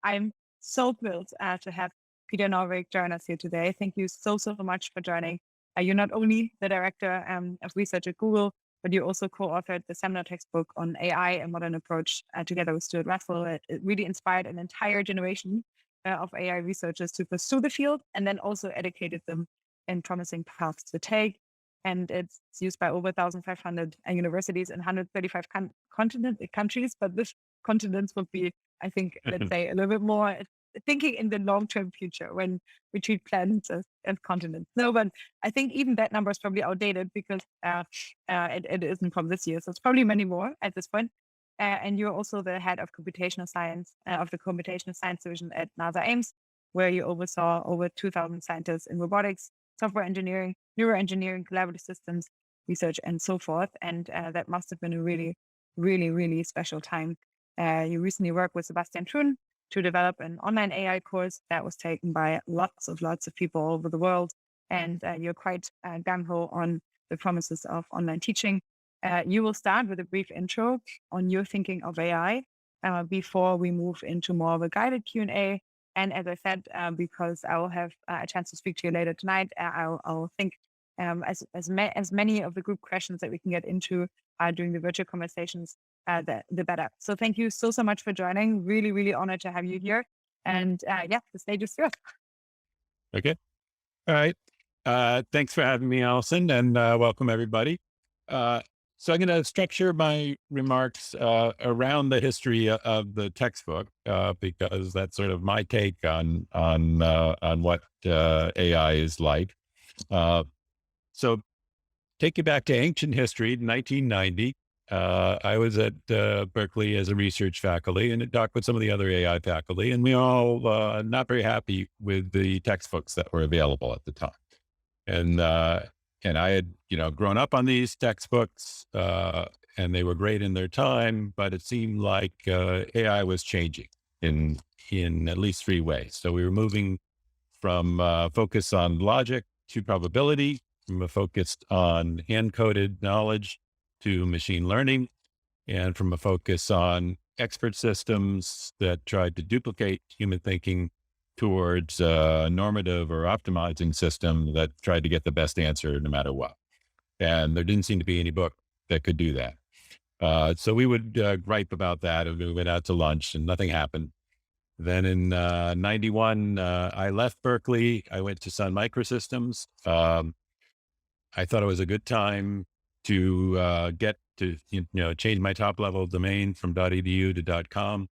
I'm so thrilled to have Peter Norvig join us here today. Thank you so much for joining. You're not only the director of research at Google, but you also co-authored the seminal textbook on AI and modern approach together with Stuart Russell. It really inspired an entire generation of AI researchers to pursue the field and then also educated them in promising paths to take. And it's used by over 1,500 universities in 135 countries, but this continents would be, I think, let's say a little bit more thinking in the long-term future when we treat planets as continents. No, but I think even that number is probably outdated because it isn't from this year. So it's probably many more at this point. And you're also the head of computational science of the computational science division at NASA Ames, where you oversaw over 2,000 scientists in robotics, software engineering, neuroengineering, collaborative systems research, and so forth. And that must have been a really special time. You recently worked with Sebastian Thun to develop an online AI course that was taken by lots of people all over the world. And you're quite gung-ho on the promises of online teaching. You will start with a brief intro on your thinking of AI before we move into more of a guided Q&A. And as I said, because I will have a chance to speak to you later tonight, I'll think as many of the group questions that we can get into during the virtual conversations, the better. So thank you so much for joining. Really honored to have you here. And yeah, the stage is yours. Okay. All right. Thanks for having me, Allison, and welcome everybody. So I'm going to structure my remarks around the history of the textbook because that's sort of my take on what AI is like. So take you back to ancient history, 1990. I was at Berkeley as a research faculty and talked with some of the other AI faculty, and we all not very happy with the textbooks that were available at the time. And I had, grown up on these textbooks, and they were great in their time, but it seemed like AI was changing in at least three ways. So we were moving from focus on logic to probability, from a focus on hand-coded knowledge to machine learning, and from a focus on expert systems that tried to duplicate human thinking towards a normative or optimizing system that tried to get the best answer no matter what. And there didn't seem to be any book that could do that. So we would gripe about that, and we went out to lunch and nothing happened. Then in 91, I left Berkeley. I went to Sun Microsystems. I thought it was a good time to get to, change my top level domain from .edu to .com.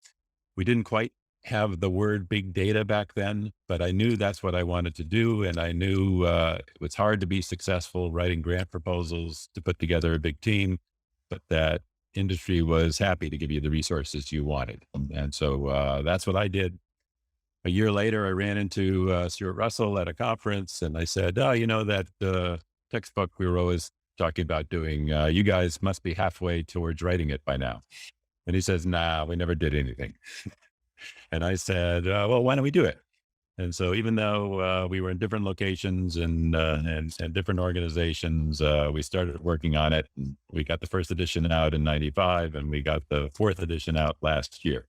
We didn't quite have the word big data back then, but I knew that's what I wanted to do. And I knew it was hard to be successful writing grant proposals to put together a big team, but that industry was happy to give you the resources you wanted. And so that's what I did. A year later, I ran into Stuart Russell at a conference and I said, that textbook we were always talking about doing, you guys must be halfway towards writing it by now. And he says, nah, we never did anything. And I said, well, why don't we do it? And so even though we were in different locations and different organizations, we started working on it. And we got the first edition out in 95 and we got the fourth edition out last year.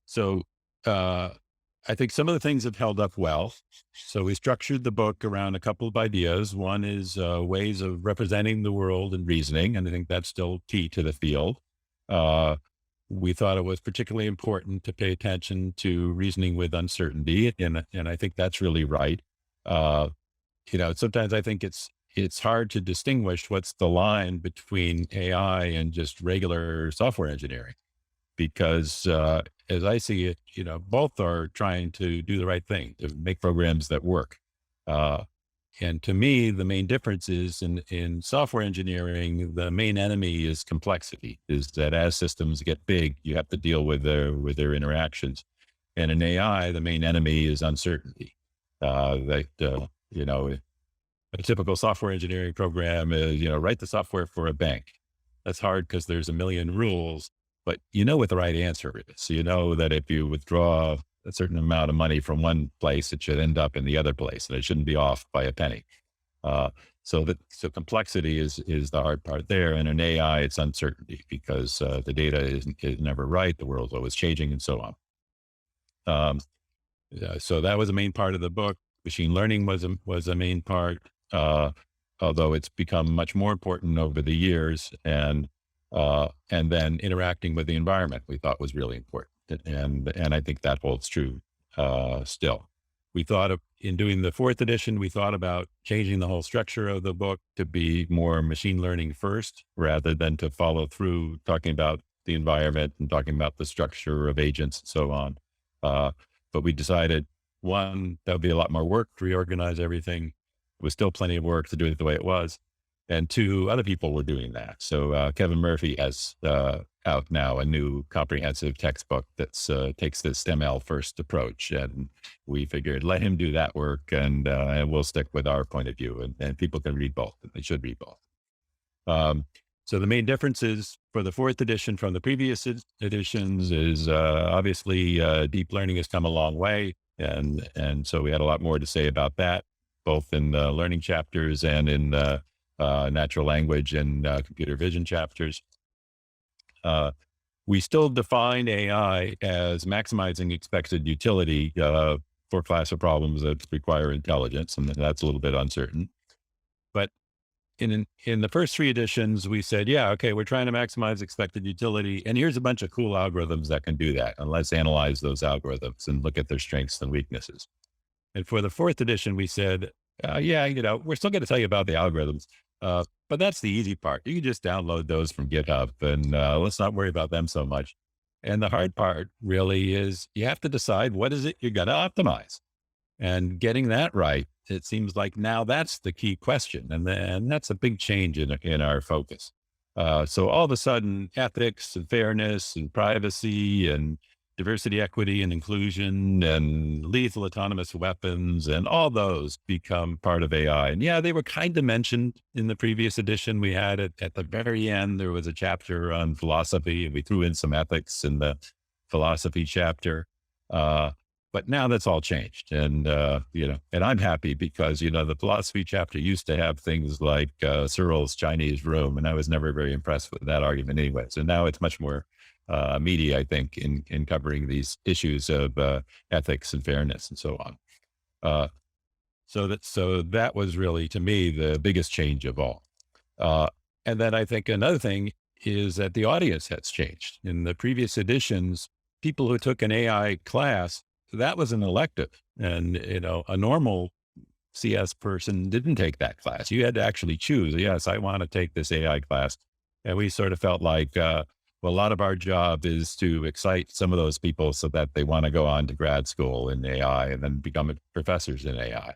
So I think some of the things have held up well. So we structured the book around a couple of ideas. One is ways of representing the world and reasoning. And I think that's still key to the field. We thought it was particularly important to pay attention to reasoning with uncertainty. And I think that's really right. Sometimes I think it's hard to distinguish what's the line between AI and just regular software engineering, because as I see it, both are trying to do the right thing to make programs that work. And to me, the main difference is in software engineering, the main enemy is complexity, is that as systems get big, you have to deal with their interactions. And in AI, the main enemy is uncertainty. A typical software engineering program is, write the software for a bank. That's hard because there's a million rules, but what the right answer is. So you know that if you withdraw a certain amount of money from one place, it should end up in the other place, and it shouldn't be off by a penny. So complexity is the hard part there. And in AI, it's uncertainty because the data is never right. The world's always changing and so on. So that was a main part of the book. Machine learning was a main part, although it's become much more important over the years. And then interacting with the environment we thought was really important. And I think that holds true still. We thought in doing the 4th edition, we thought about changing the whole structure of the book to be more machine learning first, rather than to follow through talking about the environment and talking about the structure of agents and so on. But we decided, one, that would be a lot more work to reorganize everything. It was still plenty of work to do it the way it was. And two, other people were doing that. So Kevin Murphy has out now a new comprehensive textbook that takes this ML first approach. And we figured, let him do that work, and we'll stick with our point of view. And people can read both, and they should read both. So the main differences for the 4th edition from the previous editions is obviously deep learning has come a long way. And so we had a lot more to say about that, both in the learning chapters and in the natural language and computer vision chapters. We still define AI as maximizing expected utility for a class of problems that require intelligence, and that's a little bit uncertain. But in the first 3 editions, we said, yeah, okay, we're trying to maximize expected utility, and here's a bunch of cool algorithms that can do that, and let's analyze those algorithms and look at their strengths and weaknesses. And for the 4th edition, we said, yeah, we're still going to tell you about the algorithms, but that's the easy part. You can just download those from GitHub, and let's not worry about them so much. And the hard part really is you have to decide what is it you're going to optimize. And getting that right, it seems like now that's the key question. And that's a big change in our focus. So all of a sudden, ethics and fairness and privacy and diversity, equity, and inclusion and lethal autonomous weapons and all those become part of AI. And yeah, they were kind of mentioned in the previous edition. We had it at the very end. There was a chapter on philosophy, and we threw in some ethics in the philosophy chapter. But now that's all changed. And, and I'm happy because, the philosophy chapter used to have things like Searle's Chinese room, and I was never very impressed with that argument anyway. So now it's much more meaty, I think, in covering these issues of ethics and fairness and so on. So that was really, to me, the biggest change of all. And then I think another thing is that the audience has changed. In the previous editions, people who took an AI class, that was an elective, and a normal CS person didn't take that class. You had to actually choose. Yes, I want to take this AI class, and we sort of felt like, well, a lot of our job is to excite some of those people so that they want to go on to grad school in AI and then become professors in AI.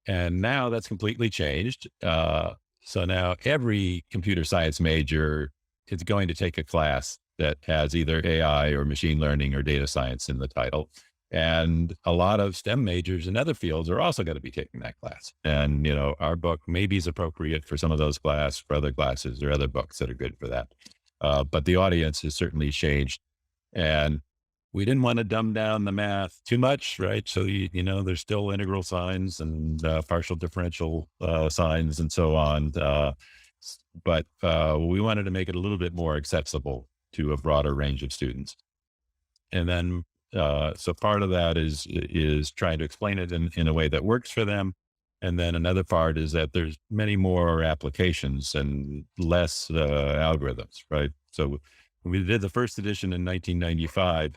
And now that's completely changed. So now every computer science major is going to take a class that has either AI or machine learning or data science in the title. And a lot of STEM majors in other fields are also going to be taking that class. And, our book maybe is appropriate for some of those classes, for other classes or other books that are good for that. But the audience has certainly changed. And we didn't want to dumb down the math too much, right? So, there's still integral signs and partial differential signs and so on. But we wanted to make it a little bit more accessible to a broader range of students. And then, so part of that is trying to explain it in a way that works for them. And then another part is that there's many more applications and less algorithms, right? So when we did the first edition in 1995,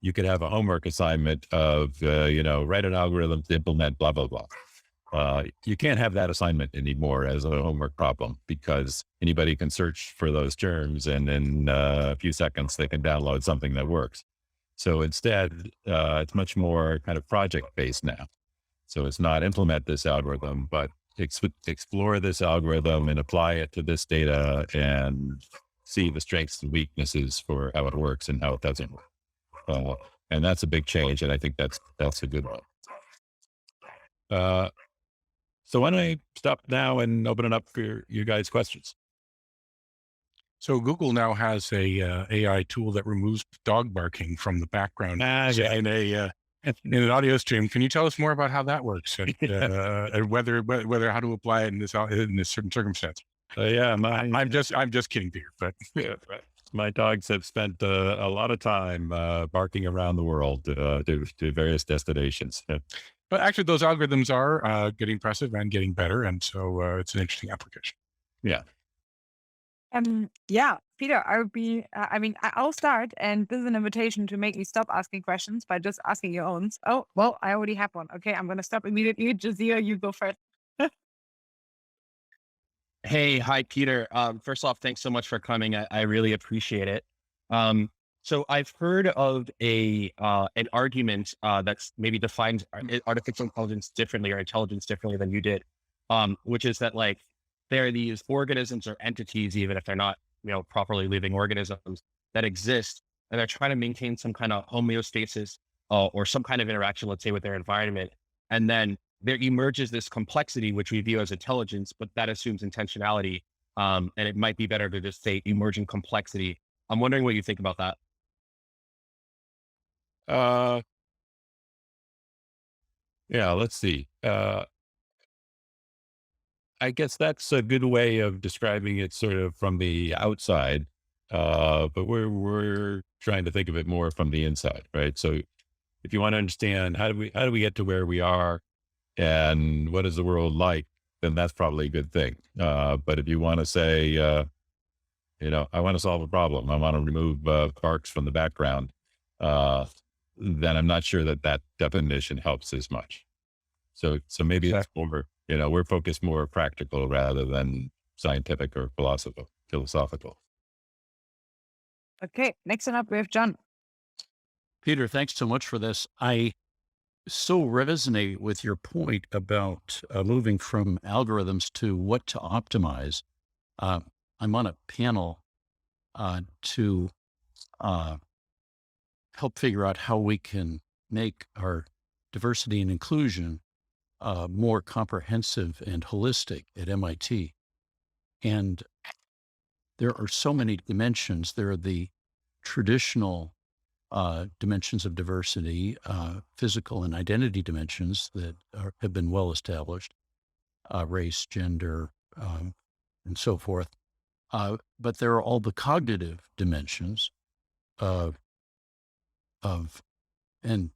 you could have a homework assignment of, write an algorithm to implement blah, blah, blah. You can't have that assignment anymore as a homework problem because anybody can search for those terms, and in a few seconds they can download something that works. So instead, it's much more kind of project-based now. So it's not implement this algorithm, but explore this algorithm and apply it to this data and see the strengths and weaknesses for how it works and how it doesn't work. And that's a big change, and I think that's a good one. So why don't I stop now and open it up for you guys' questions? So Google now has a AI tool that removes dog barking from the background. Yeah. In a in an audio stream. Can you tell us more about how that works and whether how to apply it in this certain circumstance? Yeah, I'm just kidding, Peter. But yeah, right. My dogs have spent a lot of time barking around the world to various destinations. but actually, those algorithms are getting impressive and getting better, and so it's an interesting application. Yeah. Yeah, Peter, I would be, I'll start, and this is an invitation to make me stop asking questions by just asking your own. Oh, well, I already have one. Okay, I'm going to stop immediately. Jazia, you go first. Hey, hi, Peter. First off, thanks so much for coming. I really appreciate it. So I've heard of an argument that's maybe defines artificial intelligence differently or intelligence differently than you did, which is that like there are these organisms or entities, even if they're not properly living organisms, that exist, and they're trying to maintain some kind of homeostasis or some kind of interaction, let's say, with their environment, and then there emerges this complexity, which we view as intelligence, but that assumes intentionality. And it might be better to just say emerging complexity. I'm wondering what you think about that. Yeah, let's see. I guess that's a good way of describing it sort of from the outside. But we're trying to think of it more from the inside, right? So if you want to understand how do we get to where we are and what is the world like, then that's probably a good thing. But if you want to say, I want to solve a problem, I want to remove barks from the background, then I'm not sure that definition helps as much. So maybe it's more, we're focused more practical rather than scientific or philosophical. Okay, next one up, we have John. Peter, thanks so much for this. I so resonate with your point about moving from algorithms to what to optimize. I'm on a panel to help figure out how we can make our diversity and inclusion more comprehensive and holistic at MIT. And there are so many dimensions. There are the traditional dimensions of diversity, physical and identity dimensions that have been well established, race, gender, and so forth. But there are all the cognitive dimensions of and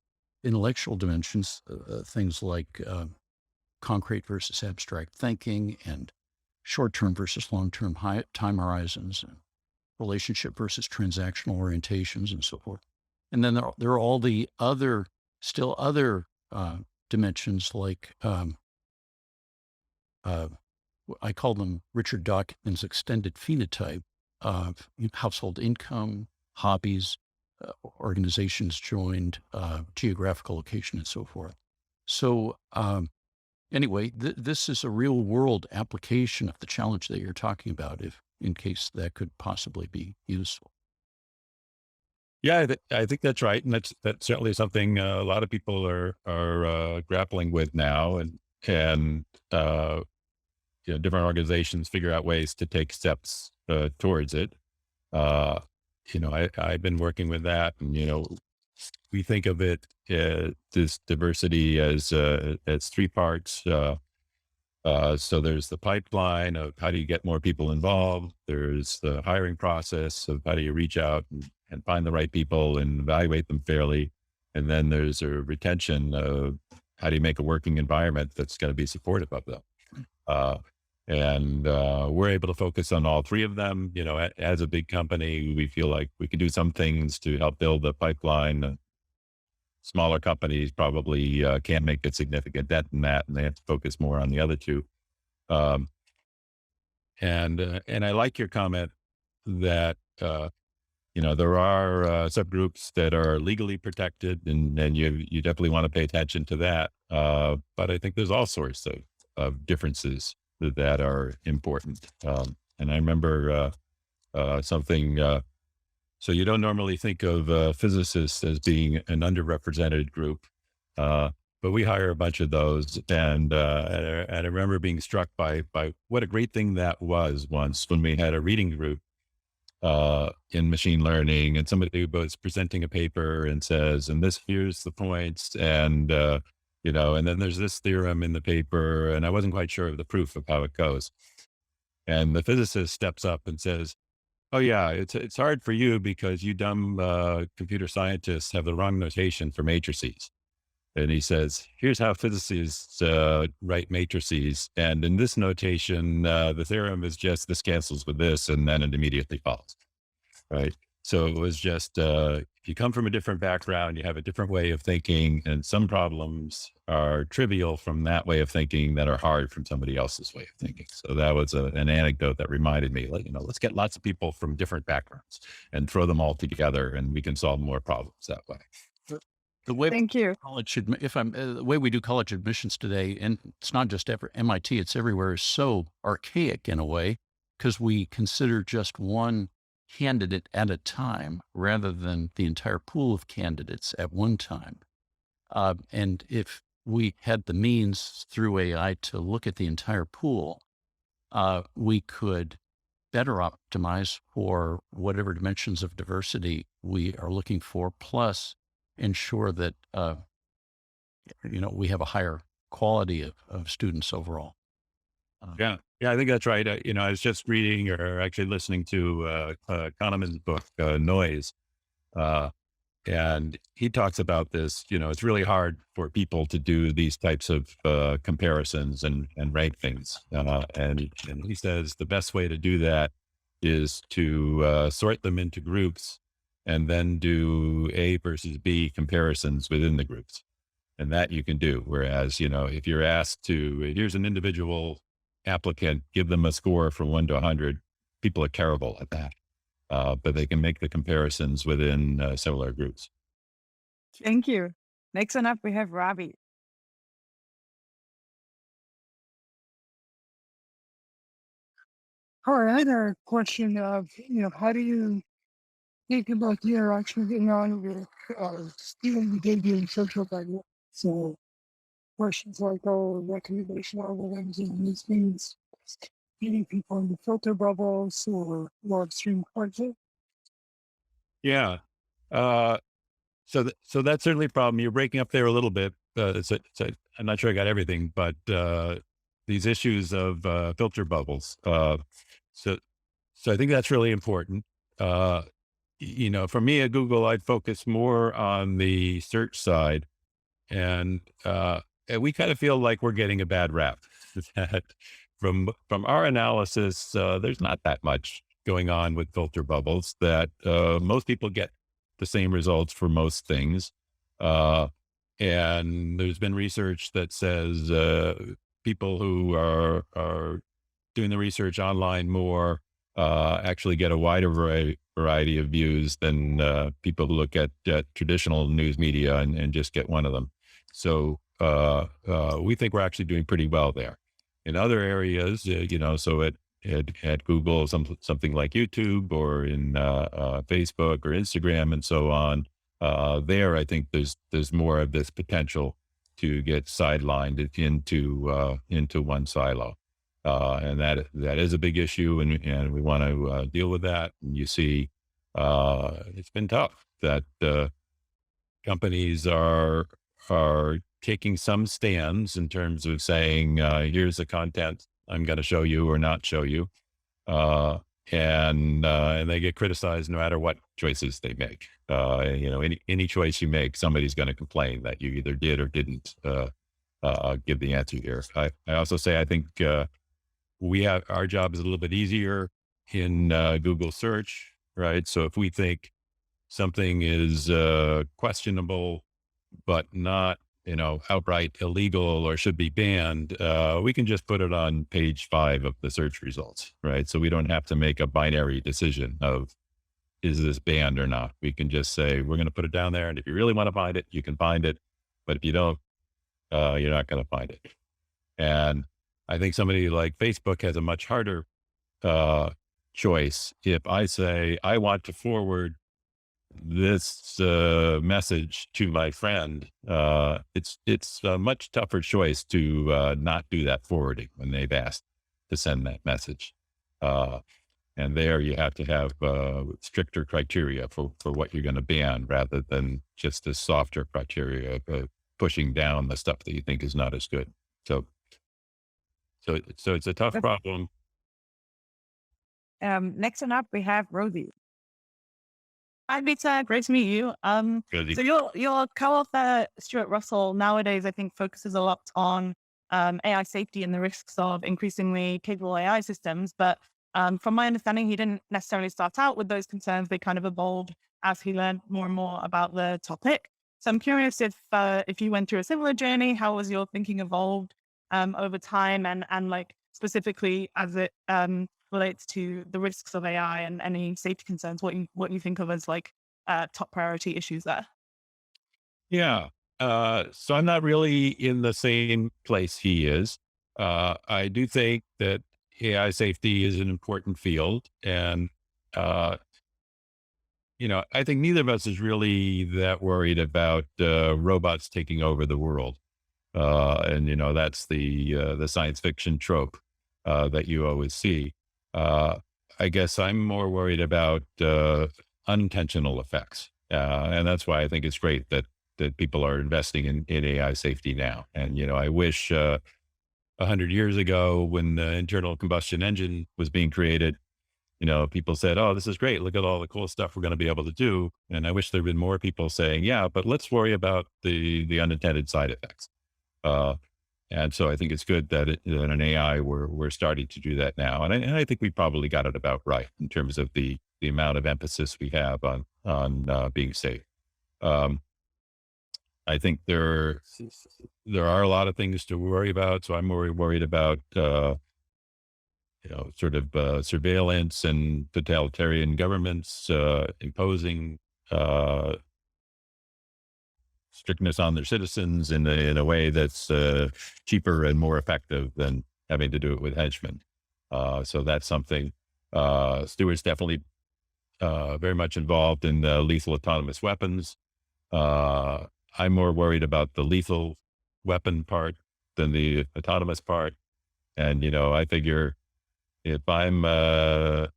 intellectual dimensions, things like concrete versus abstract thinking and short-term versus long-term time horizons, and relationship versus transactional orientations, and so forth. And then there are all the other dimensions like I call them Richard Dawkins' extended phenotype of household income, hobbies, organizations joined, geographical location, and so forth. So anyway, this is a real world application of the challenge that you're talking about, if in case that could possibly be useful. Yeah, I think that's right, and that's certainly something a lot of people are grappling with now, and different organizations figure out ways to take steps towards it. I've been working with that, and we think of it this diversity as 3 parts. So there's the pipeline of how do you get more people involved. There's the hiring process of how do you reach out and find the right people and evaluate them fairly. And then there's a retention of how do you make a working environment that's going to be supportive of them. And we're able to focus on all 3 of them. As a big company, we feel like we can do some things to help build the pipeline. Smaller companies probably can't make a significant dent in that, and they have to focus more on the other 2. And I like your comment that there are subgroups that are legally protected, and you definitely want to pay attention to that. But I think there's all sorts of differences that are important. And I remember something. So you don't normally think of physicists as being an underrepresented group, but we hire a bunch of those. And I remember being struck by what a great thing that was once when we had a reading group in machine learning, and somebody who was presenting a paper and says, and here's the points, and, and then there's this theorem in the paper, and I wasn't quite sure of the proof of how it goes. And the physicist steps up and says, oh yeah, it's hard for you because you dumb computer scientists have the wrong notation for matrices. And he says, here's how physicists write matrices. And in this notation, the theorem is just this cancels with this, and then it immediately follows. Right. So it was just, if you come from a different background, you have a different way of thinking, and some problems are trivial from that way of thinking that are hard from somebody else's way of thinking. So that was an anecdote that reminded me, like, let's get lots of people from different backgrounds and throw them all together, and we can solve more problems that way. The way Thank you. the way we do college admissions today, and it's not just MIT, it's everywhere, is so archaic in a way, because we consider just one candidate at a time rather than the entire pool of candidates at one time. And if we had the means through AI to look at the entire pool, we could better optimize for whatever dimensions of diversity we are looking for, plus ensure that, we have a higher quality of students overall. Yeah, I think that's right. I was just reading or actually listening to Kahneman's book, Noise. And he talks about this, it's really hard for people to do these types of comparisons and rank things. And he says the best way to do that is to sort them into groups and then do A versus B comparisons within the groups. And that you can do. Whereas, if you're asked here's an individual applicant, give them a score from 1 to 100, people are terrible at that. But they can make the comparisons within similar groups. Thank you. Next one up, we have Ravi. Hi, I had a question of, how do you think about the interaction going on with student behavior and social dynamics? So questions like, recommendation algorithms and these things, meeting people in the filter bubbles or more extreme content. Yeah. So that's certainly a problem. You're breaking up there a little bit. I'm not sure I got everything, but these issues of filter bubbles. So I think that's really important. For me at Google, I'd focus more on the search side, and we kind of feel like we're getting a bad rap. That from our analysis, there's not that much going on with filter bubbles. That most people get the same results for most things, and there's been research that says people who are doing the research online more actually get a wider variety of views than people who look at traditional news media and just get one of them. So we think we're actually doing pretty well there. In other areas, so at Google, something like YouTube, or in Facebook or Instagram and so on, there I think there's more of this potential to get sidelined into one silo. And that is a big issue, and we want to deal with that. And you see, it's been tough that companies are taking some stands in terms of saying, here's the content I'm going to show you or not show you. And they get criticized no matter what choices they make. Any choice you make, somebody's going to complain that you either did or didn't give the answer here. I also say, I think our job is a little bit easier in Google search, right? So if we think something is questionable, but not, outright illegal or should be banned, we can just put it on page 5 of the search results, right? So we don't have to make a binary decision of, is this banned or not? We can just say, we're going to put it down there. And if you really want to find it, you can find it. But if you don't, you're not going to find it. And I think somebody like Facebook has a much harder choice. If I say, I want to forward this message to my friend, it's a much tougher choice to not do that forwarding when they've asked to send that message. And there you have to have stricter criteria for what you're going to ban rather than just a softer criteria of pushing down the stuff that you think is not as good. So it's a tough problem. Next one up, we have Rosie. Hi, Vita. Great to meet you. Rosie. So your co-author, Stuart Russell, nowadays, I think, focuses a lot on AI safety and the risks of increasingly capable AI systems. But from my understanding, he didn't necessarily start out with those concerns. They kind of evolved as he learned more and more about the topic. So I'm curious if you went through a similar journey, how was your thinking evolved over time, and like specifically as it relates to the risks of AI and any safety concerns, what you think of as like top priority issues there? Yeah. So I'm not really in the same place he is. I do think that AI safety is an important field. And, I think neither of us is really that worried about robots taking over the world. And, that's the science fiction trope that you always see. I guess I'm more worried about unintentional effects. And that's why I think it's great that people are investing in AI safety now. And, I wish 100 years ago when the internal combustion engine was being created, people said, oh, this is great. Look at all the cool stuff we're going to be able to do. And I wish there'd been more people saying, yeah, but let's worry about the unintended side effects. And so I think it's good that that in AI, we're starting to do that now. And I think we probably got it about right in terms of the amount of emphasis we have on being safe. I think there are a lot of things to worry about. So I'm more worried about, sort of surveillance and totalitarian governments imposing strictness on their citizens in a way that's cheaper and more effective than having to do it with henchmen. So that's something. Stuart's definitely very much involved in lethal autonomous weapons. I'm more worried about the lethal weapon part than the autonomous part. And, I figure if I'm a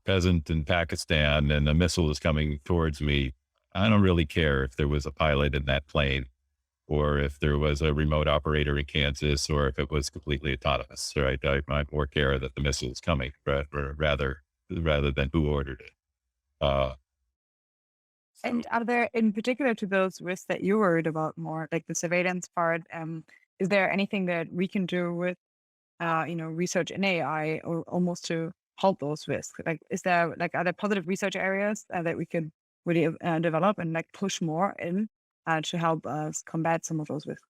peasant in Pakistan and a missile is coming towards me, I don't really care if there was a pilot in that plane or if there was a remote operator in Kansas or if it was completely autonomous, right? I might more care that the missile is coming rather than who ordered it. And are there, in particular to those risks that you worried about more, like the surveillance part, is there anything that we can do with, research in AI or almost to help those risks? Like, are there positive research areas that we could really develop and like push more in to help us combat some of those risks?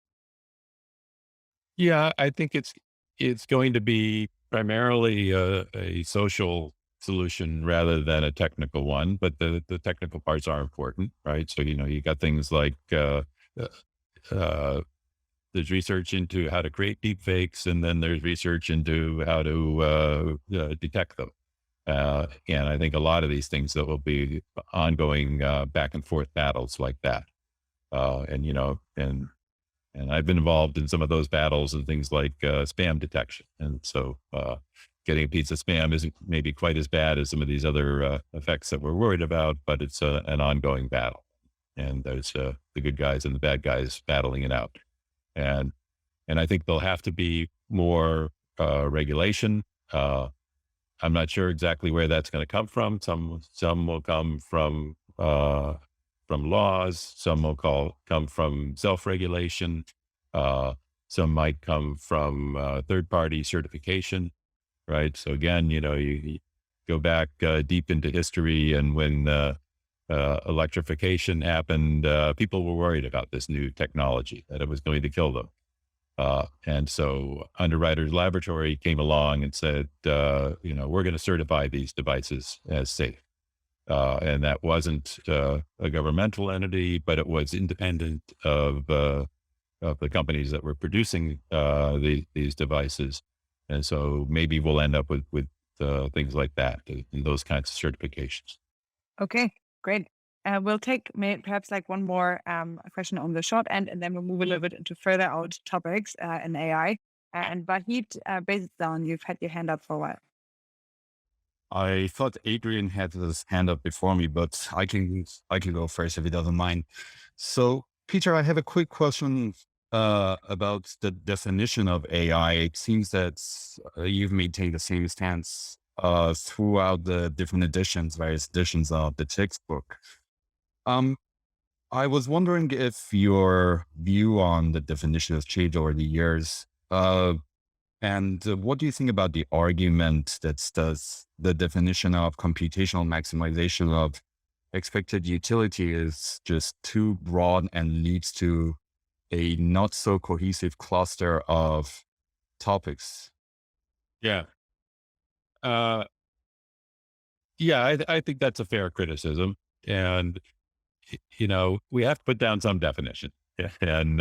Yeah, I think it's going to be primarily a social solution rather than a technical one, but the technical parts are important, right? So, you got things like there's research into how to create deep fakes, and then there's research into how to detect them. And I think a lot of these things that will be ongoing back and forth battles like that. And I've been involved in some of those battles and things like spam detection. And so getting a piece of spam isn't maybe quite as bad as some of these other effects that we're worried about, but it's an ongoing battle. And there's the good guys and the bad guys battling it out. And I think there'll have to be more regulation. I'm not sure exactly where that's going to come from. Some will come from laws. Some will come from self-regulation. Some might come from third-party certification, right? So again, you go back deep into history, and when electrification happened, people were worried about this new technology, that it was going to kill them. And so Underwriters Laboratory came along and said, we're going to certify these devices as safe. And that wasn't a governmental entity, but it was independent of the companies that were producing these devices. And so maybe we'll end up with things like that, in those kinds of certifications. Okay, great. We'll take perhaps like one more question on the short end, and then we'll move a little bit into further out topics in AI. And Vahid, based on, you've had your hand up for a while. I thought Adrian had his hand up before me, but I can go first if he doesn't mind. So, Peter, I have a quick question about the definition of AI. It seems that you've maintained the same stance throughout the different editions, various editions of the textbook. I was wondering if your view on the definition has changed over the years. And what do you think about the argument that says the definition of computational maximization of expected utility is just too broad and leads to a not so cohesive cluster of topics? Yeah. Yeah, I think that's a fair criticism. And, we have to put down some definition. And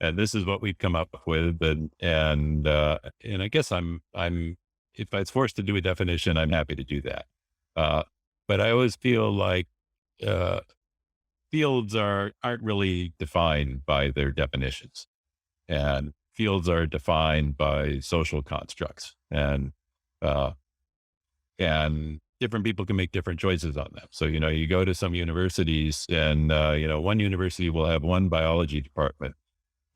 this is what we've come up with. And I guess if I was forced to do a definition, I'm happy to do that. But I always feel like fields aren't really defined by their definitions, and fields are defined by social constructs, and different people can make different choices on them. So, you go to some universities and, one university will have one biology department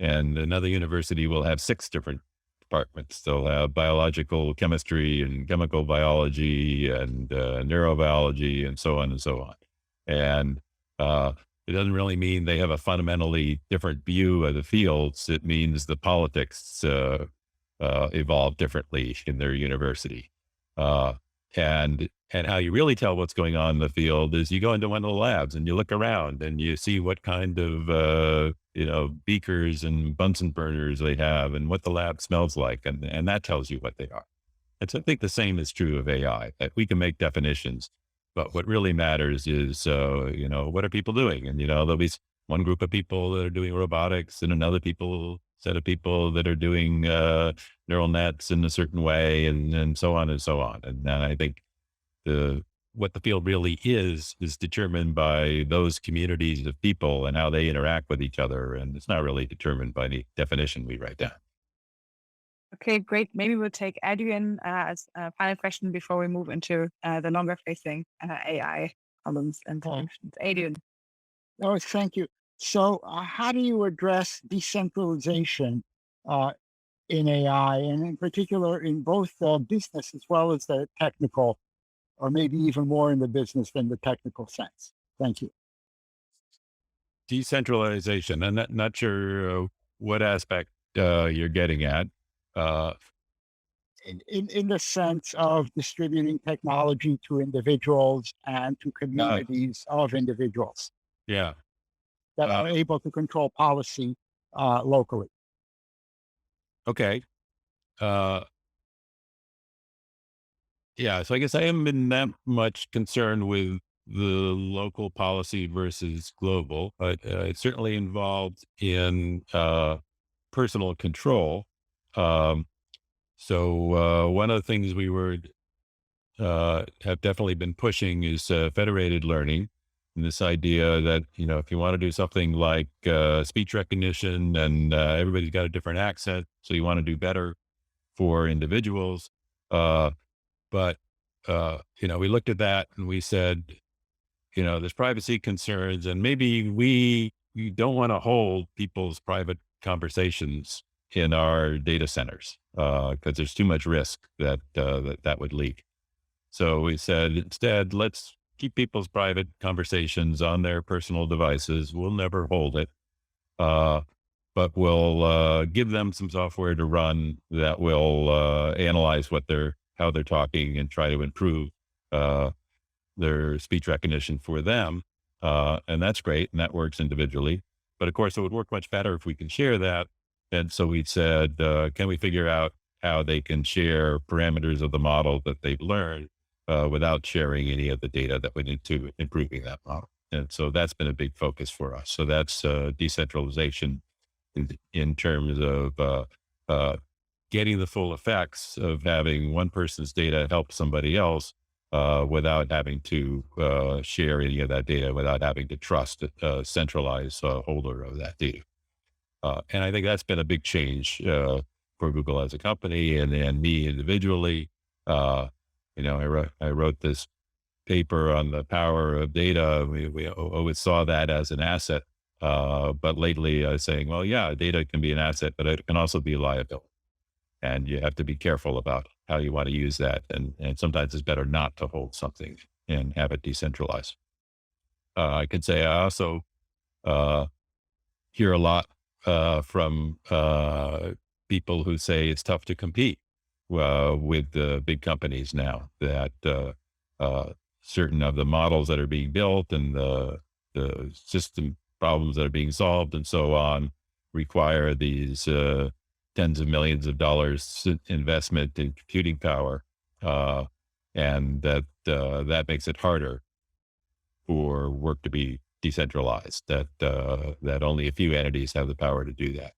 and another university will have 6 different departments. They'll have biological chemistry and chemical biology and neurobiology and so on and so on. And it doesn't really mean they have a fundamentally different view of the fields. It means the politics evolve differently in their university. And how you really tell what's going on in the field is you go into one of the labs and you look around and you see what kind of, beakers and Bunsen burners they have and what the lab smells like. And that tells you what they are. And so I think the same is true of AI, that we can make definitions, but what really matters is, what are people doing? And, there'll be one group of people that are doing robotics and another set of people that are doing neural nets in a certain way, and so on and so on. And I think what the field really is determined by those communities of people and how they interact with each other. And it's not really determined by the definition we write down. Okay, great. Maybe we'll take Adrian as a final question before we move into the longer facing AI problems and solutions. Adrian. Oh, thank you. So how do you address decentralization in AI, and in particular in both business as well as the technical, or maybe even more in the business than the technical sense? Thank you. Decentralization. I'm not sure what aspect you're getting at. In the sense of distributing technology to individuals and to communities of individuals. Yeah. That are able to control policy locally. Okay. Yeah, so I guess I haven't been that much concerned with the local policy versus global, but it's certainly involved in personal control. So one of the things we have definitely been pushing is federated learning, and this idea that, if you want to do something like speech recognition, and everybody's got a different accent, so you want to do better for individuals. But we looked at that and we said, there's privacy concerns, and maybe we don't want to hold people's private conversations in our data centers because there's too much risk that would leak. So we said, instead, let's keep people's private conversations on their personal devices. We'll never hold it, but we'll give them some software to run that will analyze how they're talking and try to improve their speech recognition for them. And that's great. And that works individually. But of course, it would work much better if we can share that. And so we said, can we figure out how they can share parameters of the model that they've learned without sharing any of the data that went into improving that model? And so that's been a big focus for us. So that's decentralization in terms of getting the full effects of having one person's data help somebody else without having to share any of that data, without having to trust a centralized holder of that data. And I think that's been a big change for Google as a company and me individually. I wrote this paper on the power of data. We always saw that as an asset. But lately I was saying, well, yeah, data can be an asset, but it can also be a liability. And you have to be careful about how you want to use that. And sometimes it's better not to hold something and have it decentralized. I could say I also hear a lot from people who say it's tough to compete with the big companies now, that certain of the models that are being built and the system problems that are being solved and so on require these tens of millions of dollars investment in computing power, and that makes it harder for work to be decentralized. That only a few entities have the power to do that.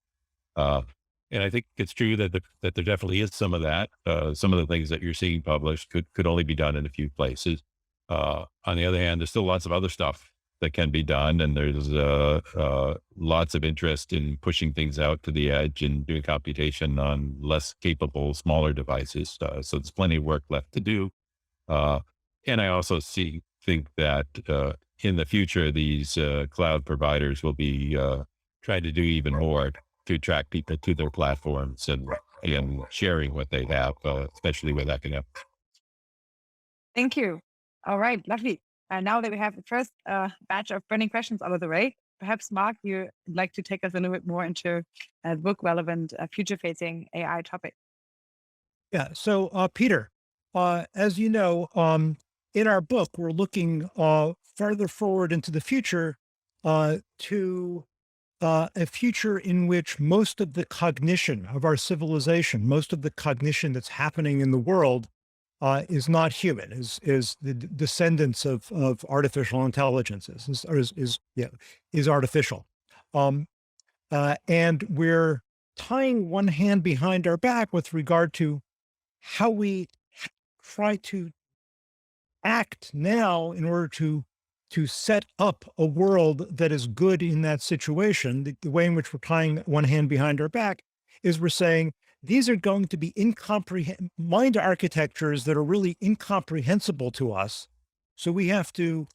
And I think it's true that that there definitely is some of that. Some of the things that you're seeing published could only be done in a few places. On the other hand, there's still lots of other stuff that can be done, and there's lots of interest in pushing things out to the edge and doing computation on less capable, smaller devices. So there's plenty of work left to do. And I also think that in the future, these cloud providers will be trying to do even more to attract people to their platforms and sharing what they have, especially with academics. Thank you. All right, lovely. Now that we have the first batch of burning questions out of the way, perhaps Mark, you'd like to take us a little bit more into book relevant future-facing AI topic. Yeah. So, Peter, as you know, in our book, we're looking further forward into the future to a future in which most of the cognition of our civilization, most of the cognition that's happening in the world is not human, is the descendants of artificial intelligence, is artificial. And we're tying one hand behind our back with regard to how we try to act now in order to set up a world that is good in that situation. The way in which we're tying one hand behind our back is we're saying these are going to be mind architectures that are really incomprehensible to us. So we have to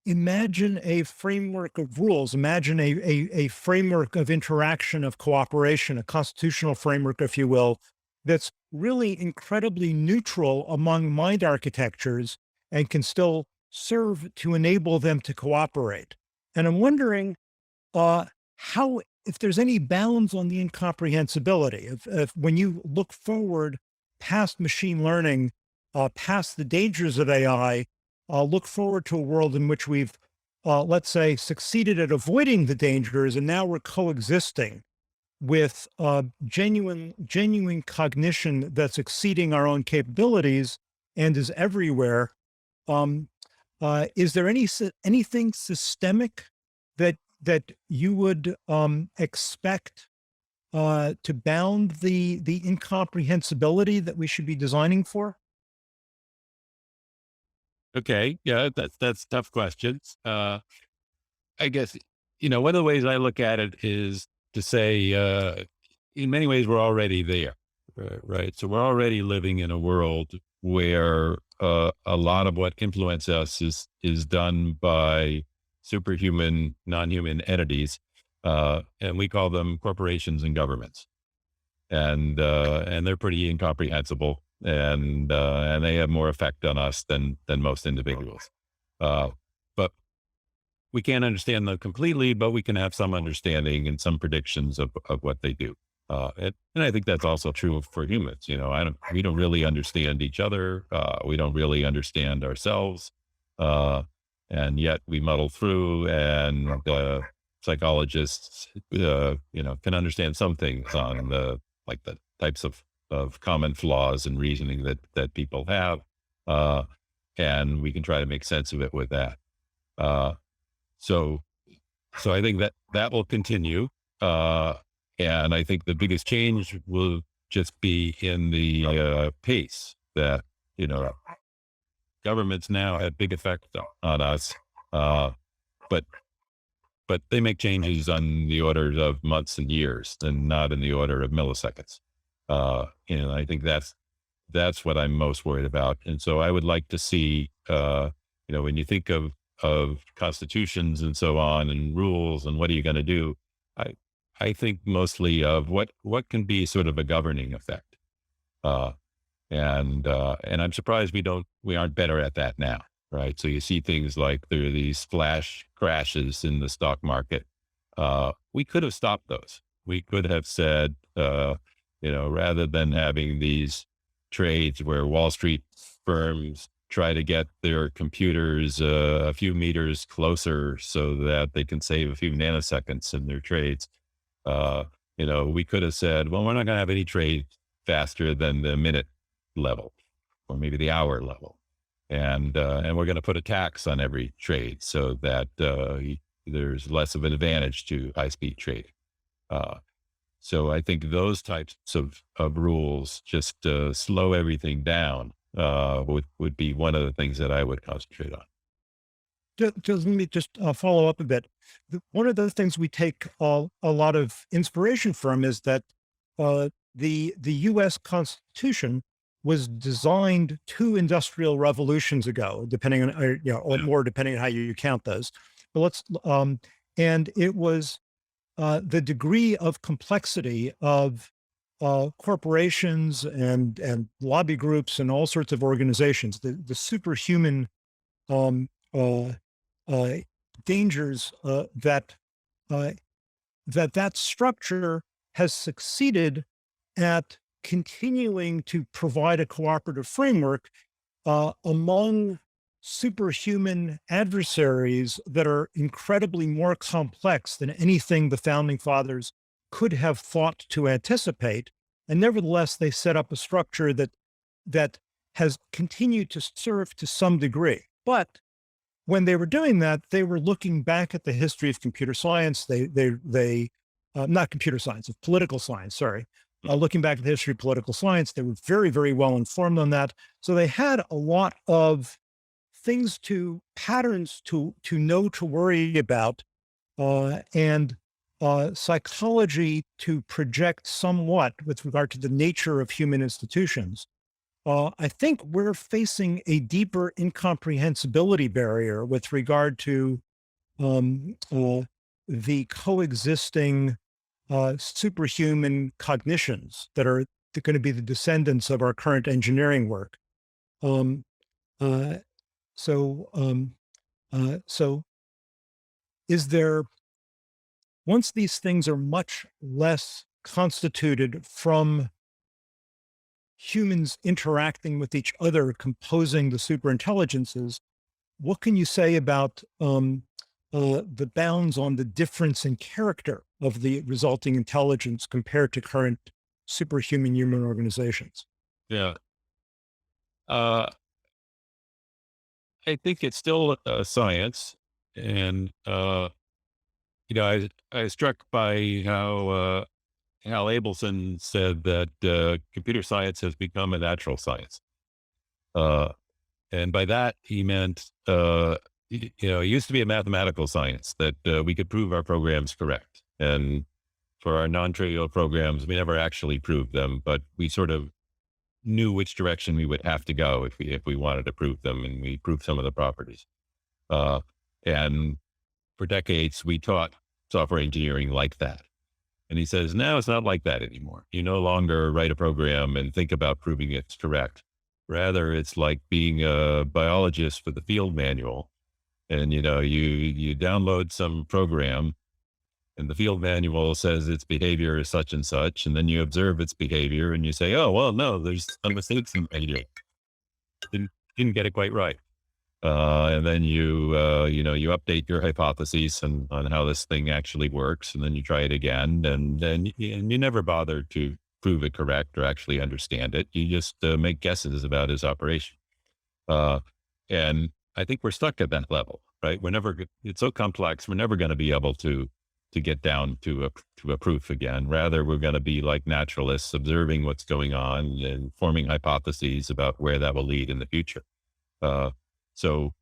imagine a framework of rules, imagine a framework of interaction, of cooperation, a constitutional framework, if you will, that's really incredibly neutral among mind architectures and can still serve to enable them to cooperate. And I'm wondering if there's any bounds on the incomprehensibility, if when you look forward past machine learning, past the dangers of AI, look forward to a world in which we've, let's say, succeeded at avoiding the dangers, and now we're coexisting with genuine cognition that's exceeding our own capabilities and is everywhere. Is there anything systemic that you would expect to bound the incomprehensibility that we should be designing for? Okay, yeah, that's tough questions. I guess one of the ways I look at it is to say, in many ways, we're already there, right? So we're already living in a world where a lot of what influences us is done by superhuman, non-human entities, and we call them corporations and governments, and they're pretty incomprehensible, and they have more effect on us than most individuals. But we can't understand them completely, but we can have some understanding and some predictions of what they do. And I think that's also true for humans. We don't really understand each other. We don't really understand ourselves. And yet we muddle through, and psychologists, can understand some things on the types of common flaws and reasoning that people have. And we can try to make sense of it with that. So I think that will continue. And I think the biggest change will just be in the pace that, governments now have big effect on us. But they make changes on the order of months and years and not in the order of milliseconds. I think that's That's what I'm most worried about. And so I would like to see, when you think of constitutions and so on and rules and what are you going to do, I think mostly of what can be sort of a governing effect. And I'm surprised we aren't better at that now, right? So you see things like there are these flash crashes in the stock market. We could have stopped those. We could have said, rather than having these trades where Wall Street firms try to get their computers a few meters closer so that they can save a few nanoseconds in their trades. We could have said, well, we're not going to have any trade faster than the minute level or maybe the hour level. And we're going to put a tax on every trade so that there's less of an advantage to high-speed trading. So I think those types of rules just slow everything down would be one of the things that I would concentrate on. Just let me follow up a bit. One of the things we take a lot of inspiration from is that the U.S. Constitution was designed 2 industrial revolutions ago, depending on, or more depending on how you count those. But and it was the degree of complexity of corporations and lobby groups and all sorts of organizations, the superhuman dangers that structure has succeeded at continuing to provide a cooperative framework among superhuman adversaries that are incredibly more complex than anything the founding fathers could have thought to anticipate. And nevertheless, they set up a structure that has continued to serve to some degree. But when they were doing that, they were looking back at the history of computer science. Not computer science, of political science, sorry. Looking back at the history of political science, they were very, very well informed on that. So they had a lot of patterns to know, to worry about, and psychology to project somewhat with regard to the nature of human institutions. I think we're facing a deeper incomprehensibility barrier with regard to the coexisting superhuman cognitions that are going to be the descendants of our current engineering work. So is there, once these things are much less constituted from humans interacting with each other, composing the superintelligences, what can you say about the bounds on the difference in character of the resulting intelligence compared to current superhuman human organizations? Yeah. I think it's still science. And, I was struck by how Hal Abelson said that computer science has become a natural science. And by that, he meant, it used to be a mathematical science that we could prove our programs correct. And for our non-trivial programs, we never actually proved them, but we sort of knew which direction we would have to go if we wanted to prove them, and we proved some of the properties. And for decades, we taught software engineering like that. And he says, now it's not like that anymore. You no longer write a program and think about proving it's correct. Rather, it's like being a biologist for the field manual. And, you download some program and the field manual says its behavior is such and such. And then you observe its behavior and you say, oh, well, no, there's some mistakes in behavior. Didn't get it quite right. And then you update your hypotheses on how this thing actually works. And then you try it again. And then you never bother to prove it correct or actually understand it. You just make guesses about its operation. And I think we're stuck at that level, right? It's so complex. We're never going to be able to get down to a proof again. Rather, we're going to be like naturalists, observing what's going on and forming hypotheses about where that will lead in the future. So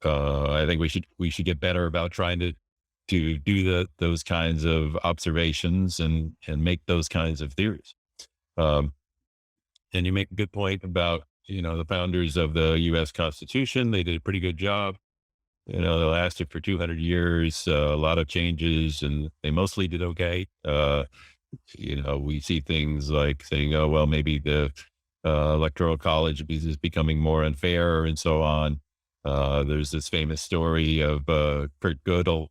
I think we should get better about trying to do those kinds of observations and make those kinds of theories. And you make a good point about, the founders of the U.S. Constitution. They did a pretty good job. They lasted for 200 years, a lot of changes, and they mostly did okay. We see things like saying, oh, well, maybe the electoral college is becoming more unfair and so on. There's this famous story of Kurt Gödel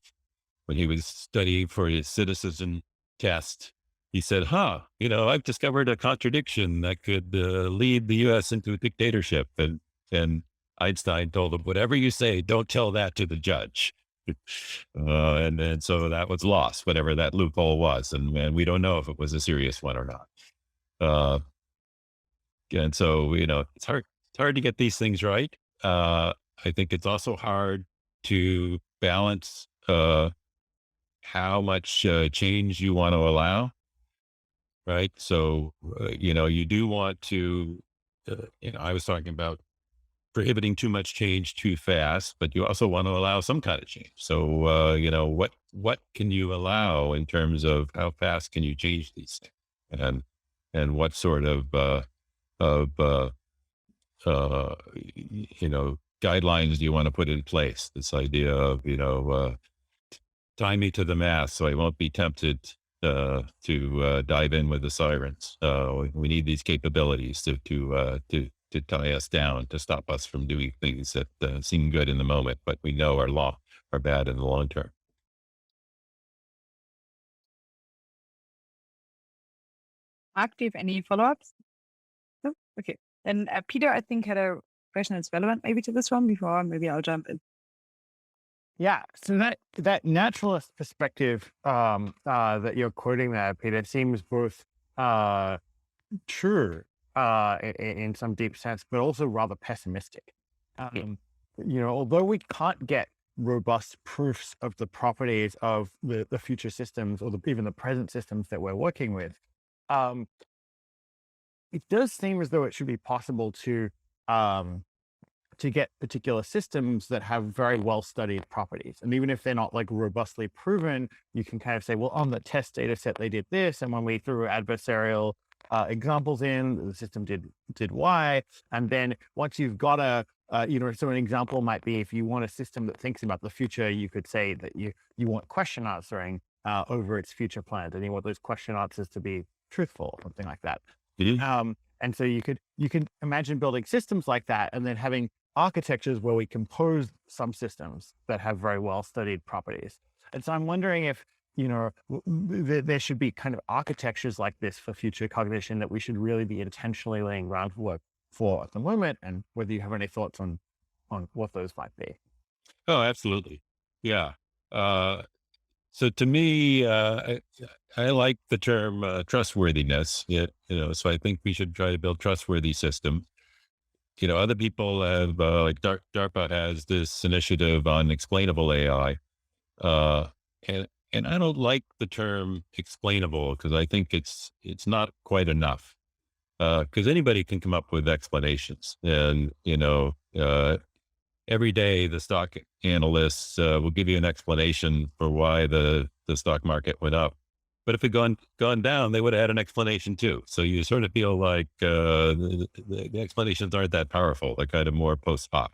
when he was studying for his citizen test. He said, I've discovered a contradiction that could lead the U.S. into a dictatorship. And Einstein told him, whatever you say, don't tell that to the judge. And so that was lost, whatever that loophole was. And we don't know if it was a serious one or not. And so, it's hard to get these things right. I think it's also hard to balance how much change you want to allow. Right. So, you do want to, I was talking about prohibiting too much change too fast, but you also want to allow some kind of change. So, what can you allow in terms of how fast can you change these things, and what sort of guidelines do you want to put in place? This idea of, tie me to the mast so I won't be tempted to dive in with the sirens. We need these capabilities to tie us down, to stop us from doing things that seem good in the moment, but we know are bad in the long term. Mark, do you have any follow-ups? No? Okay. Then Peter, I think, had a question that's relevant maybe to this one before maybe I'll jump in. Yeah, so that naturalist perspective that you're quoting there, Peter, seems both true in some deep sense, but also rather pessimistic. Although we can't get robust proofs of the properties of the future systems or even the present systems that we're working with, it does seem as though it should be possible to get particular systems that have very well studied properties. And even if they're not like robustly proven, you can kind of say, well, on the test data set, they did this. And when we threw adversarial examples in, the system did Y. And then once you've got so an example might be if you want a system that thinks about the future, you could say that you want question answering over its future plans. And you want those question answers to be truthful, something like that. Mm-hmm. And so you could imagine building systems like that and then having architectures where we compose some systems that have very well studied properties. And so I'm wondering if, there should be kind of architectures like this for future cognition that we should really be intentionally laying groundwork for at the moment, and whether you have any thoughts on what those might be. Oh, absolutely. Yeah. So to me, I like the term trustworthiness. So I think we should try to build trustworthy systems. Other people have, like DARPA has this initiative on explainable AI, and I don't like the term explainable because I think it's not quite enough. Because anybody can come up with explanations, and every day the stock analysts will give you an explanation for why the stock market went up. But if it gone down, they would have had an explanation too. So you sort of feel like the explanations aren't that powerful. They're kind of more post hoc.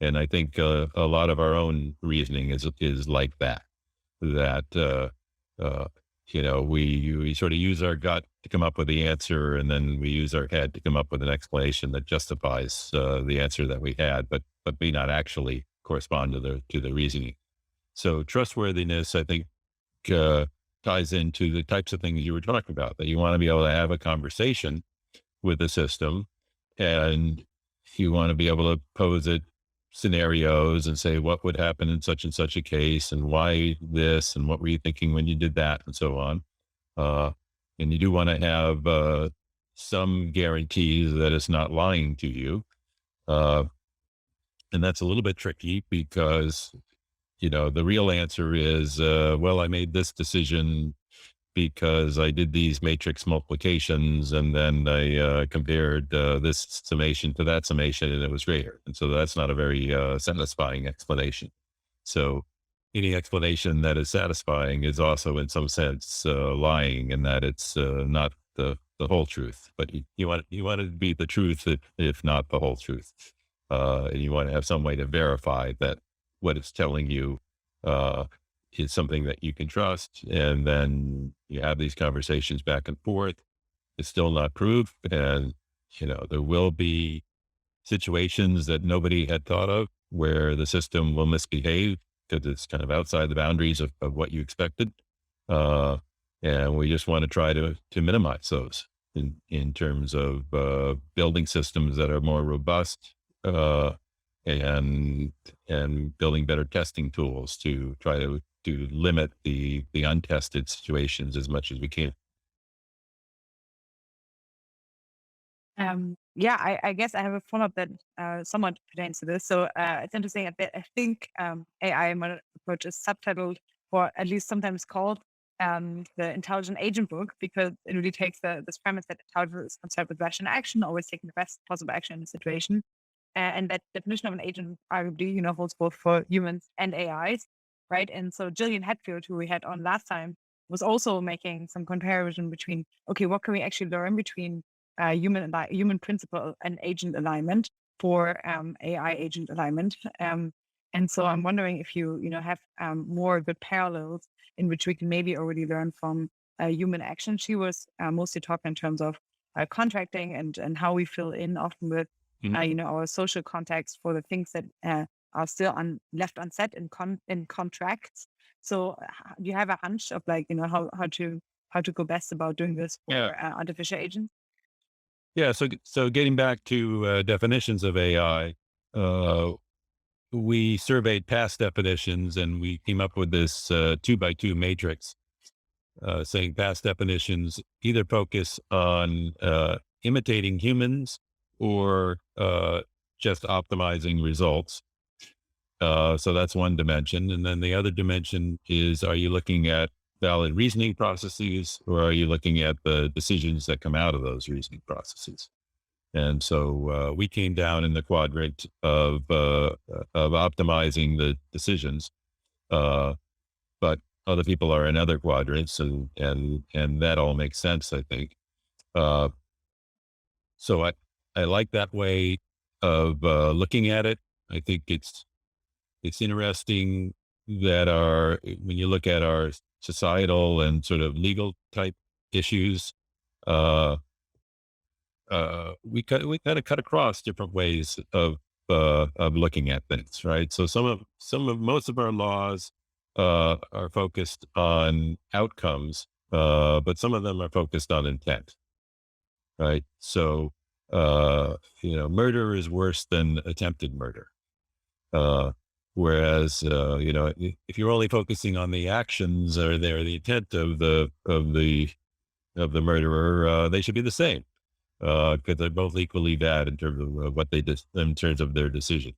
And I think a lot of our own reasoning is like that. We sort of use our gut to come up with the answer, and then we use our head to come up with an explanation that justifies the answer that we had, but may not actually correspond to the reasoning. So trustworthiness, I think, ties into the types of things you were talking about, that you want to be able to have a conversation with the system, and you want to be able to pose it scenarios and say, what would happen in such and such a case, and why this, and what were you thinking when you did that, and so on. And you do want to have some guarantees that it's not lying to you. And that's a little bit tricky because, the real answer is, well, I made this decision because I did these matrix multiplications, and then I compared this summation to that summation, and it was greater. And so that's not a very satisfying explanation. So any explanation that is satisfying is also in some sense lying, in that it's not the the whole truth, but you want it to be the truth, if not the whole truth. And you want to have some way to verify that what it's telling you is something that you can trust. And then you have these conversations back and forth. It's still not proof. And, there will be situations that nobody had thought of where the system will misbehave because it's kind of outside the boundaries of what you expected. And we just want to try to minimize those in terms of building systems that are more robust, and building better testing tools to try to limit the untested situations as much as we can. Yeah, I guess I have a follow-up that somewhat pertains to this. So it's interesting. I think AI model approach is subtitled, or at least sometimes called, the intelligent agent book, because it really takes this premise that intelligence is concerned with rational action, always taking the best possible action in the situation. And that definition of an agent arguably, holds both for humans and AIs, right? And so Gillian Hatfield, who we had on last time, was also making some comparison between, okay, what can we actually learn between human principle and agent alignment for AI agent alignment. And so I'm wondering if you have more good parallels in which we can maybe already learn from human action. She was mostly talking in terms of contracting and how we fill in often with our social context for the things that are still left unsaid in contracts. So do you have a hunch of how to go best about doing this for artificial agents? Yeah. So getting back to definitions of AI, we surveyed past definitions and we came up with this 2x2 matrix, saying past definitions either focus on imitating humans or just optimizing results. So that's one dimension. And then the other dimension is, are you looking at valid reasoning processes, or are you looking at the decisions that come out of those reasoning processes? And so we came down in the quadrant of optimizing the decisions, but other people are in other quadrants, and that all makes sense, I think. So I like that way of looking at it. I think it's interesting that when you look at our societal and sort of legal type issues, we kind of cut across different ways of looking at things, right? So most of our laws are focused on outcomes, but some of them are focused on intent, right? So murder is worse than attempted murder. Whereas, if you're only focusing on the actions or the intent of the murderer, they should be the same, because they're both equally bad in terms of what they did, in terms of their decision.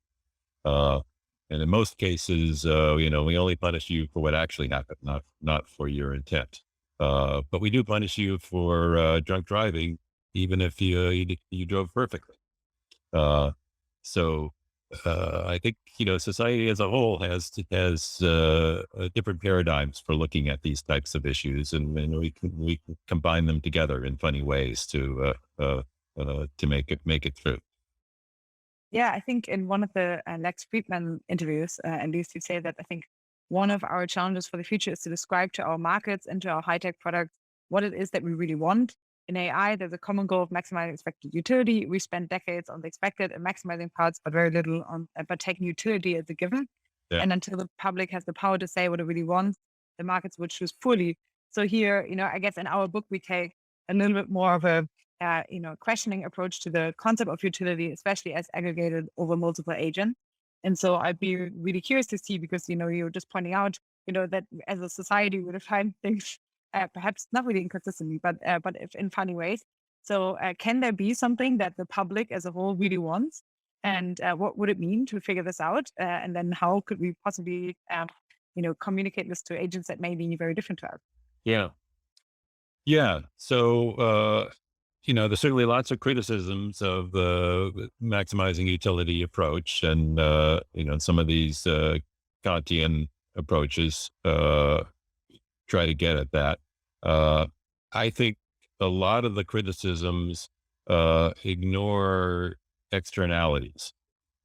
And in most cases, we only punish you for what actually happened, not for your intent. But we do punish you for drunk driving, even if you drove perfectly. So I think society as a whole has different paradigms for looking at these types of issues, and we can combine them together in funny ways to make it through. Yeah, I think in one of the Lex Friedman interviews, at least you say that I think one of our challenges for the future is to describe to our markets and to our high-tech products what it is that we really want. In AI, there's a common goal of maximizing expected utility. We spend decades on the expected and maximizing parts, but very little on but taking utility as a given. Yeah. And until the public has the power to say what it really wants, the markets will choose fully. So here, I guess in our book, we take a little bit more of a questioning approach to the concept of utility, especially as aggregated over multiple agents. And so I'd be really curious to see, because, you're just pointing out, that as a society, we define things perhaps not really inconsistently, but if in funny ways. So can there be something that the public as a whole really wants? And what would it mean to figure this out? And then how could we possibly, communicate this to agents that may be very different to us? Yeah. Yeah. So, there's certainly lots of criticisms of the maximizing utility approach, and, some of these Kantian approaches try to get at that. I think a lot of the criticisms ignore externalities,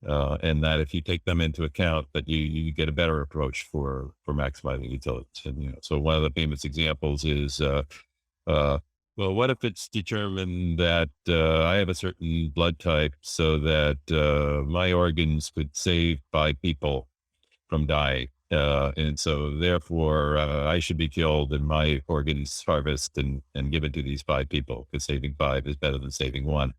and that if you take them into account, that you get a better approach for maximizing utilities. And so one of the famous examples is, well, what if it's determined that I have a certain blood type, so that my organs could save 5 people from dying, and so therefore I should be killed and my organs harvested and given to these 5 people, because saving 5 is better than saving 1.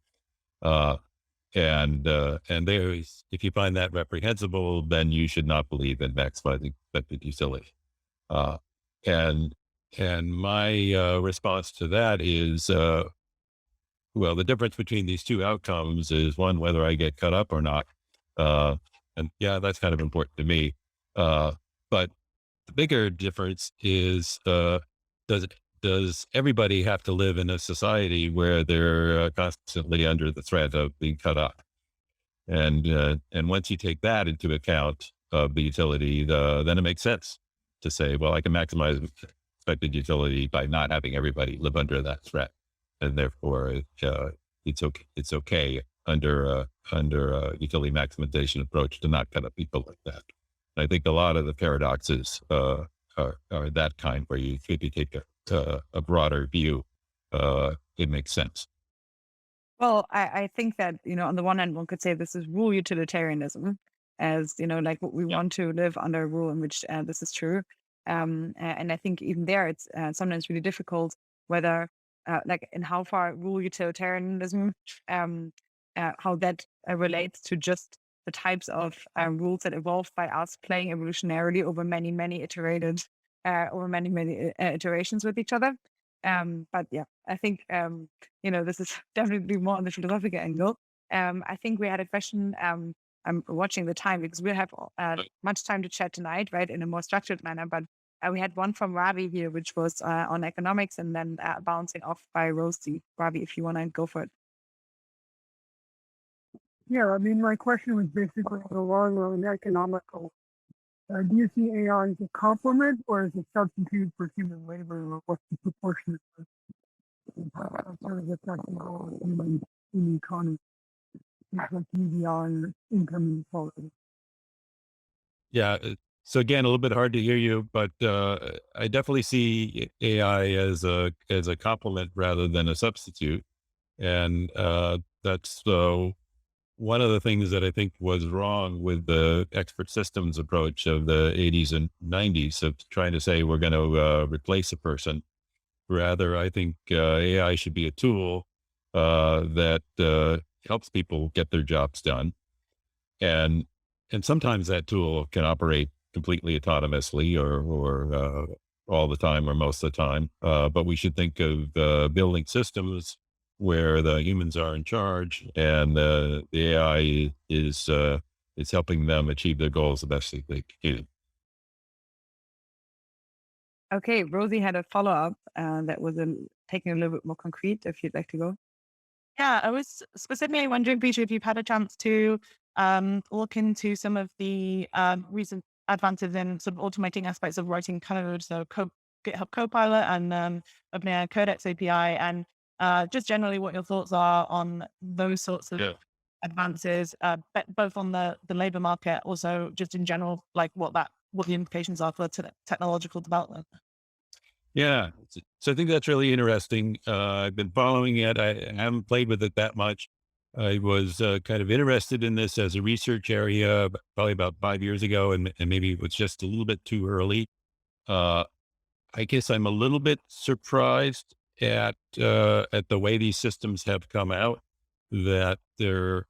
And if you find that reprehensible, then you should not believe in maximizing expected utility. And my response to that is, well, the difference between these two outcomes is, one, whether I get cut up or not. And yeah, that's kind of important to me. But the bigger difference is, does everybody have to live in a society where they're constantly under the threat of being cut up? And once you take that into account of the utility, then it makes sense to say, well, I can maximize expected utility by not having everybody live under that threat, and therefore it's okay under a utility maximization approach to not cut up people like that. And I think a lot of the paradoxes are that kind, where if you take a broader view, it makes sense. Well, I think that, on the one hand, one could say this is rule utilitarianism, as, like what we want to live under a rule in which this is true. And I think even there, it's sometimes really difficult whether, like, in how far rule utilitarianism, how that relates to just the types of rules that evolved by us playing evolutionarily over many, many iterations with each other. But yeah, I think, this is definitely more on the philosophical angle. I think we had a question. I'm watching the time because we'll have much time to chat tonight, right, in a more structured manner. But we had one from Ravi here, which was on economics, and then bouncing off by Rosie. Ravi, if you want to go for it. Yeah, I mean, my question was basically along economical. Do you see AI as a complement or as a substitute for human labor, or what's the proportion of sort of affecting all humans in the economy, like UBI or income inequality? Yeah. So again, a little bit hard to hear you, but I definitely see AI as a complement rather than a substitute, and that's one of the things that I think was wrong with the expert systems approach of the 80s and 90s of trying to say we're going to replace a person. Rather, I think AI should be a tool that helps people get their jobs done. And sometimes that tool can operate completely autonomously or all the time or most of the time. But we should think of building systems where the humans are in charge and the AI is helping them achieve their goals the best they can. Okay, Rosie had a follow-up that was taking a little bit more concrete, if you'd like to go. Yeah, I was specifically wondering, Peter, if you've had a chance to look into some of the recent advances in sort of automating aspects of writing code, so GitHub Copilot and OpenAI Codex API, and just generally what your thoughts are on those sorts of advances, both on the labor market, also just in general, like what the implications are for technological development. Yeah. So I think that's really interesting. I've been following it. I haven't played with it that much. I was kind of interested in this as a research area probably about 5 years ago, and maybe it was just a little bit too early. I guess I'm a little bit surprised at the way these systems have come out, that they're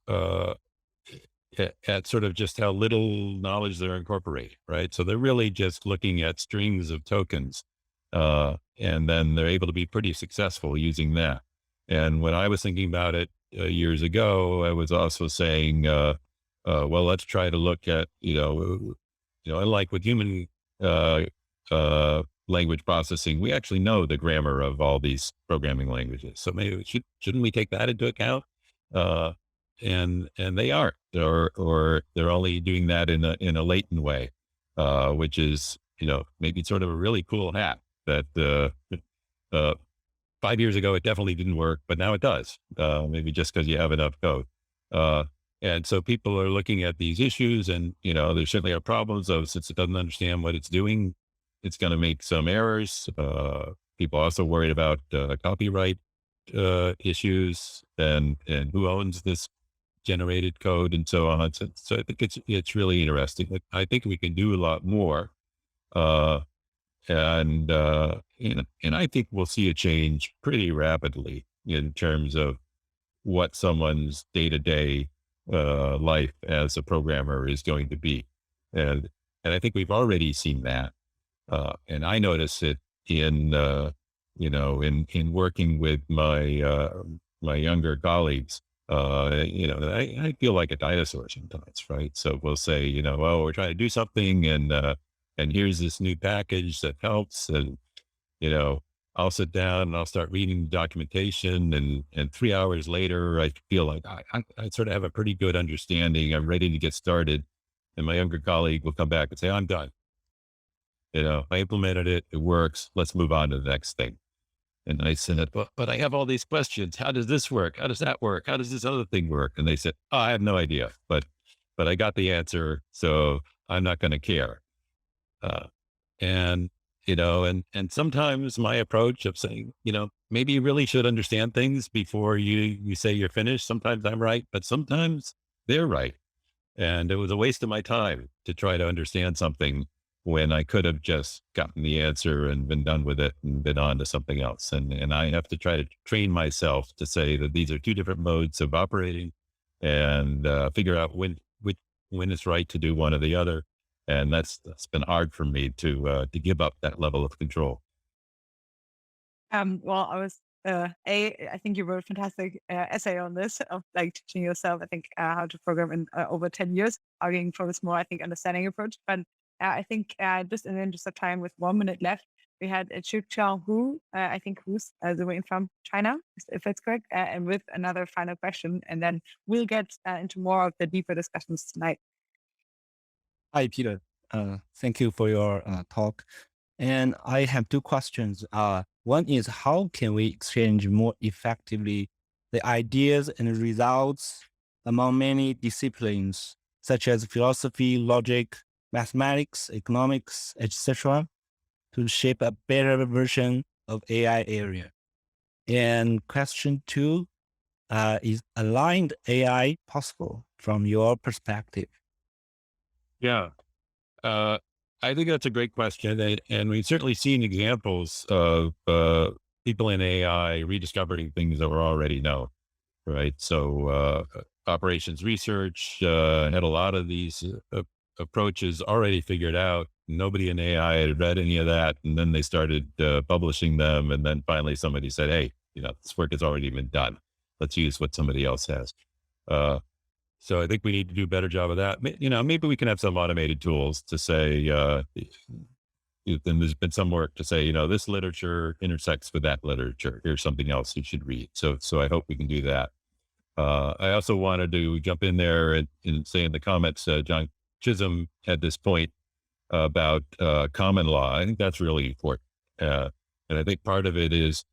at sort of just how little knowledge they're incorporating, right? So they're really just looking at strings of tokens, and then they're able to be pretty successful using that. And when I was thinking about it years ago, I was also saying, well, let's try to look at, unlike with human language processing, we actually know the grammar of all these programming languages. So maybe shouldn't we take that into account? And they aren't, or they're only doing that in a latent way, which is, maybe sort of a really cool hack that, 5 years ago, it definitely didn't work, but now it does. Maybe just because you have enough code. And so people are looking at these issues, and there certainly are problems of, since it doesn't understand what it's doing, it's going to make some errors. People are also worried about copyright issues and who owns this generated code and so on. So I think it's really interesting. I think we can do a lot more. And I think we'll see a change pretty rapidly in terms of what someone's day-to-day life as a programmer is going to be. And I think we've already seen that. And I notice it in working with my younger colleagues. I feel like a dinosaur sometimes, right? So we'll say, oh, we're trying to do something, and here's this new package that helps, and I'll sit down and I'll start reading the documentation, and 3 hours later, I feel like I sort of have a pretty good understanding. I'm ready to get started, and my younger colleague will come back and say, I'm done. I implemented it. It works. Let's move on to the next thing. And I said, but I have all these questions. How does this work? How does that work? How does this other thing work? And they said, oh, I have no idea, but I got the answer, so I'm not going to care. And sometimes my approach of saying, maybe you really should understand things before you say you're finished. Sometimes I'm right, but sometimes they're right. And it was a waste of my time to try to understand something when I could have just gotten the answer and been done with it and been on to something else. And I have to try to train myself to say that these are two different modes of operating, and figure out when it's right to do one or the other. And that's been hard for me to give up that level of control. Well, I think you wrote a fantastic essay on this, of like teaching yourself, I think, how to program in over 10 years, arguing for this more, I think, understanding approach. But I think just in the interest of time, with 1 minute left, we had Chow Chow, I think, who's the way from China, if that's correct, and with another final question, and then we'll get into more of the deeper discussions tonight. Hi, Peter. Thank you for your talk. And I have two questions. One is, how can we exchange more effectively the ideas and results among many disciplines, such as philosophy, logic, mathematics, economics, etc., to shape a better version of AI area? And question two, is aligned AI possible from your perspective? Yeah. I think that's a great question. And we've certainly seen examples of people in AI rediscovering things that were already known, right? So operations research had a lot of these approaches already figured out. Nobody in AI had read any of that. And then they started publishing them. And then finally somebody said, hey, this work has already been done. Let's use what somebody else has. So I think we need to do a better job of that. Maybe we can have some automated tools to say, then there's been some work to say, this literature intersects with that literature. Here's something else you should read. So I hope we can do that. I also wanted to jump in there and say in the comments, John Chisholm had this point about common law. I think that's really important. And I think part of it is,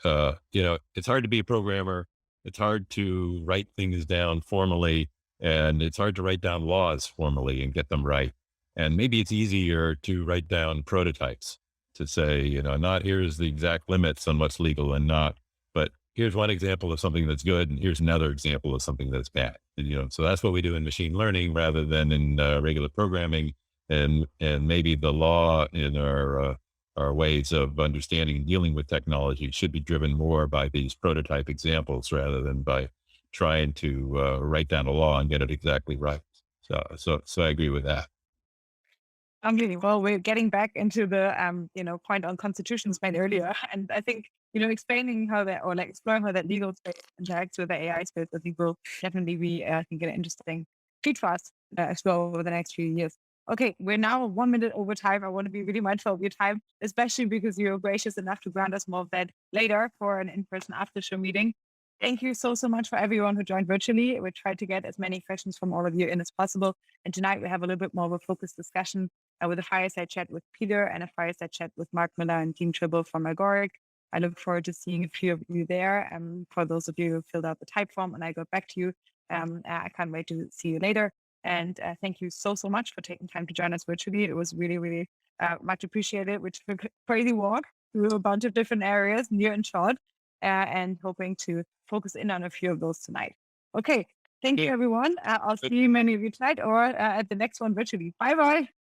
it's hard to be a programmer. It's hard to write things down formally, and it's hard to write down laws formally and get them right. And maybe it's easier to write down prototypes to say, not here's the exact limits on what's legal and not, but here's one example of something that's good, and here's another example of something that's bad. And, so that's what we do in machine learning rather than in regular programming. And maybe the law in our ways of understanding and dealing with technology should be driven more by these prototype examples rather than by trying to write down a law and get it exactly right. So I agree with that. Really well, we're getting back into the point on constitutions made earlier, and I think explaining how that, or like exploring how that legal space interacts with the AI space, I think will definitely be an interesting feed for us as well over the next few years. Okay, we're now 1 minute over time. I want to be really mindful of your time, especially because you're gracious enough to grant us more of that later for an in-person after-show meeting. Thank you so much for everyone who joined virtually. We tried to get as many questions from all of you in as possible. And tonight we have a little bit more of a focused discussion with a fireside chat with Peter and a fireside chat with Mark Miller and Dean Tribble from Agoric. I look forward to seeing a few of you there. For those of you who filled out the type form and I got back to you, I can't wait to see you later. And thank you so much for taking time to join us virtually. It was really, really much appreciated, which was a crazy walk through a bunch of different areas, near and short, and hoping to focus in on a few of those tonight. Okay, thank you, everyone. I'll see many of you tonight or at the next one virtually. Bye-bye.